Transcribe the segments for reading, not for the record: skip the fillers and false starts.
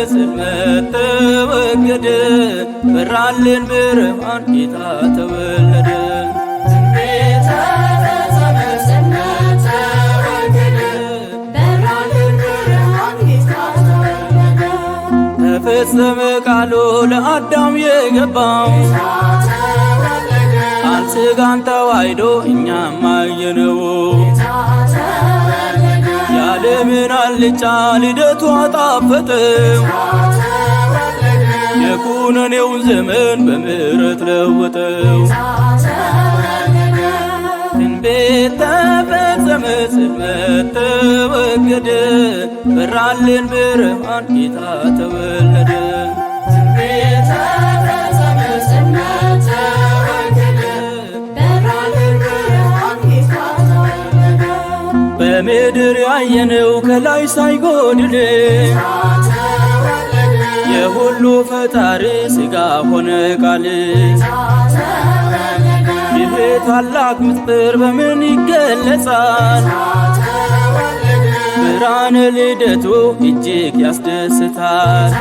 ጽልመት ተወገደ፣ በራልን ብርሃን ጌታ ተወለደ። ትንቢተ ተፈጸመ ጽልመት ተወገደ፣ በራልን ብርሃን ጌታ ተወለደ። ተፈጸመ ቃሉ ለአዳም የገባው ቃል ሥጋን ተዋሕዶ እኛም አየነው። የዓለምን አልጫ ልደቱ አጣፈጠው፣ የኩነኔውን ዘመን በምሕረት ለወጠው። ትንቢት ተፈጸመ ጽልመት ተወገደ፣ በራልን ብርሃን ጌታ ተወለደ። ትንቢተ ተፈጸመ ጽልመት ተወገደ፣ በራልን ብርሃን ጌታ ተወለደ። በምድር ያየነው ከላይ ሳይጎድል የሁሉ ፈጣሪ ሥጋ ሆነ ቃል። ይህ ታላቅ ምስጢር በምን ይገለጻል? ብርሃነ ልደቱ እጅግ ያስደስታል።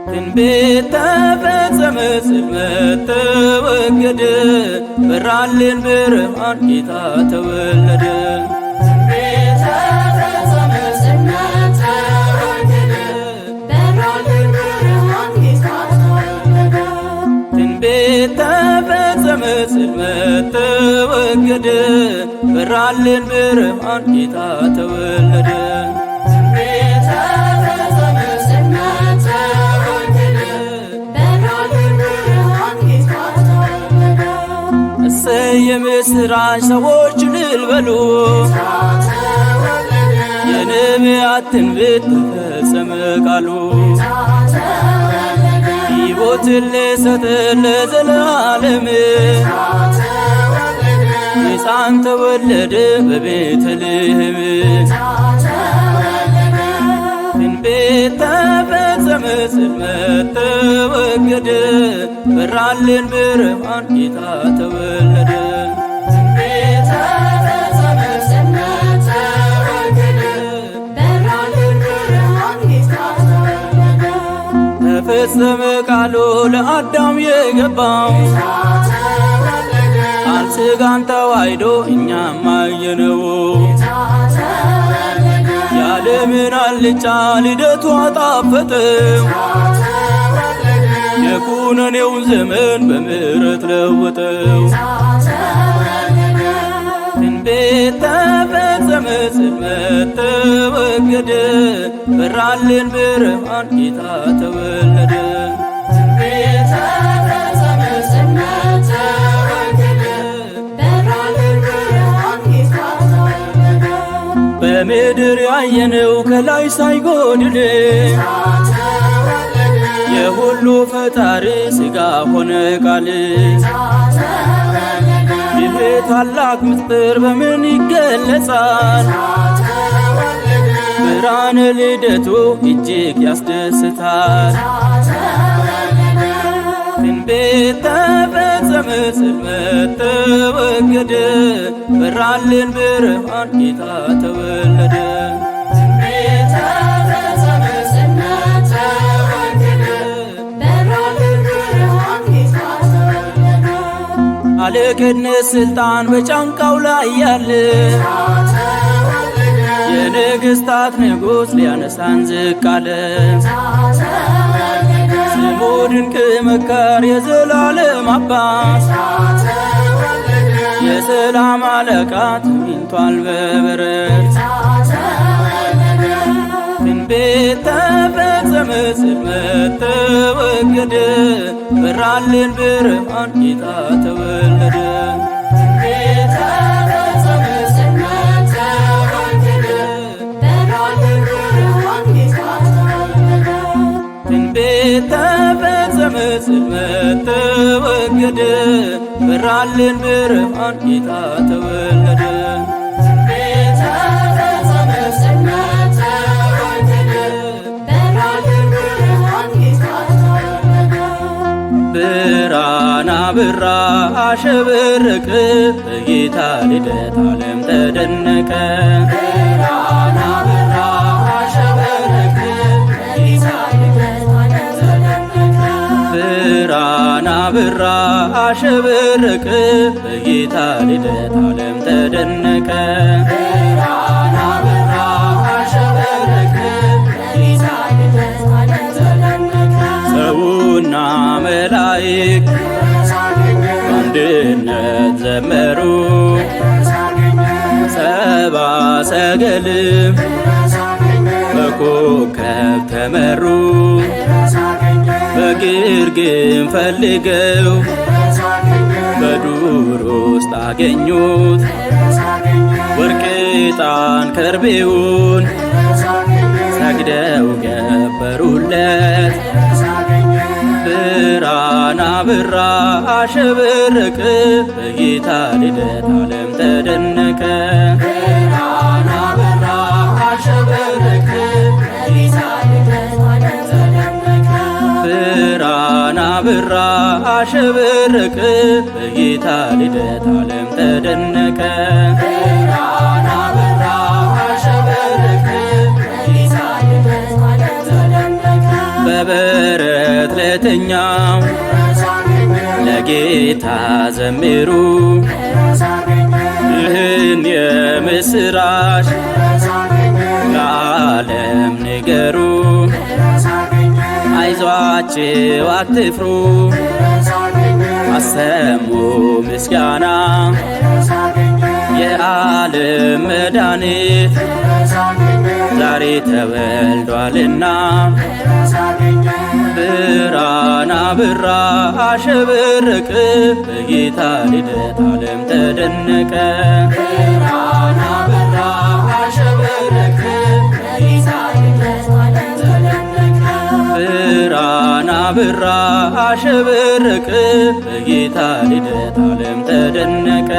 ትንቢት ተፈጸመ ጽልመት ተወገደ፣ በራልን ብርሃን ጌታ ተወለደ። ትንቢተ ተፈጸመ ጽልመት ተወገደ፣ በራልን ብርሃን ጌታ ተወለደ። ትንቢት ተፈጸመ ጽልመት ተወገደ፣ በራልን ብርሃን ጌታ ተወለደ። ትንቢተ ተፈጸመ ጽልመት ተወገደ፣ በራልን ብርሃን ጌታ ተወለደ። እሰይ የምስራች ሰዎች እልል በሉ፣ የነቢያት ትንቢት ተፈጸመ ቃሉ። ሕይወትን ሊሰጠን ለዘላለም ሕፃን ተወለደ በቤተልሔም። ትንቢት ተፈጸመ ጽልመት ተወገደ፣ በራልን ብርሃን ጌታ ተወለደ። ትንቢተ ተፈጸመ ጽልመት ተወገደ፣ በራልን ብርሃን ጌታ ተወለደ። ተፈጸመ ቃሉ ለአዳም የገባው ቃል ሥጋን ተዋሕዶ እኛም አየነው። የዓለምን አልጫ ልደቱ አጣፈጠው፣ የኩነኔውን ዘመን በምሕረት ለወጠው። ትንቢት ተፈጸመ ጽልመት ተወገደ፣ በራልን ብርሃን ጌታ ተወለደ። ትንቢተ ተፈጸመ ጽልመት ተወገደ፣ በራልን ብርሃን ጌታ ተወለደ። በምድር ያየነው ከላይ ሳይጎድል የሁሉ ፈጣሪ ሥጋ ሆነ ቃል። ይህ ታላቅ ምስጢር በምን ይገለጻል? ብርሃነ ልደቱ እጅግ ያስደስታል። ትንቢት ተፈጸመ ጽልመት ተወገደ፣ በራልን ብርሃን ጌታ ተወለደ። ትንቢተ ተፈጸመ ጽልመት ተወገደ፣ በራልን ብርሃን ጌታ ተወለደ። አለቅነት ሥልጣን በጫንቃው ላይ ያለ የነገሥታት ንጉሥ ሊያነሳን ዝቅ አለ። ስሙ ድንቅ መካር የዘላለም አባት፣ የሰላም አለቃ ተገኝቷል በበረት። ትንቢት ተፈጸመ ጽልመት ተወገደ፣ በራልን ብርሃን ጌታ ተወለደ። ትንቢተ ተፈጸመ ጽልመት ተወገደ፣ በራልን ብርሃን ጌታ ተወለደ። ብርሃን አበራ አሸበረቀ በጌታ ልደት ዓለም ተደነቀ። ብርሃን አበራ አሸበረቀ በጌታ ልደት ዓለም ተደነቀ። ብርሃን አበራ አሸበረቀ በጌታ ልደት ዓለም ተደነቀ። ብርሃን አበራ አሸበረቀ በጌታ ልደት ዓለም ተደነቀ። ሰውና መላእክት በአንድነት ዘመሩ፣ ሰብአ ሰገልም በኮከብ ተመሩ። በግርግም ፈልገው በዱር ውስጥ አገኙት፣ ወርቅ ዕጣን ከርቤውን ሰግደው ገበሩለት። ብርሃን አበራ አሸበረቀ በጌታ ልደት ዓለም ተደነቀ። ብርሃን አበራ አሸበረቀ በጌታ ልደት ዓለም ተደነቀ። ብርሃን አበራ አሸበረቀ በጌታ ልደት ዓለም ተደነቀ። ብርሃን አበራ አሸበረቀ በጌታ ልደት ዓለም ተደነቀ። በበረት ለተኛው ለጌታ ዘምሩ፣ ይህን የምስራች ለዓለም ንገሩ። አይዟችሁ አትፍሩ፣ አሰሙ ምስጋና፣ የዓለም መድኃኒት ዛሬ ተወልዷልና። ብርሃን አበራ አሸበረቀ በጌታ ልደት ዓለም ተደነቀ። ብርሃን አበራ አሸበረቀ በጌታ ልደት ዓለም ተደነቀ። ብርሃን አበራ አሸበረቀ በጌታ ልደት ዓለም ተደነቀ።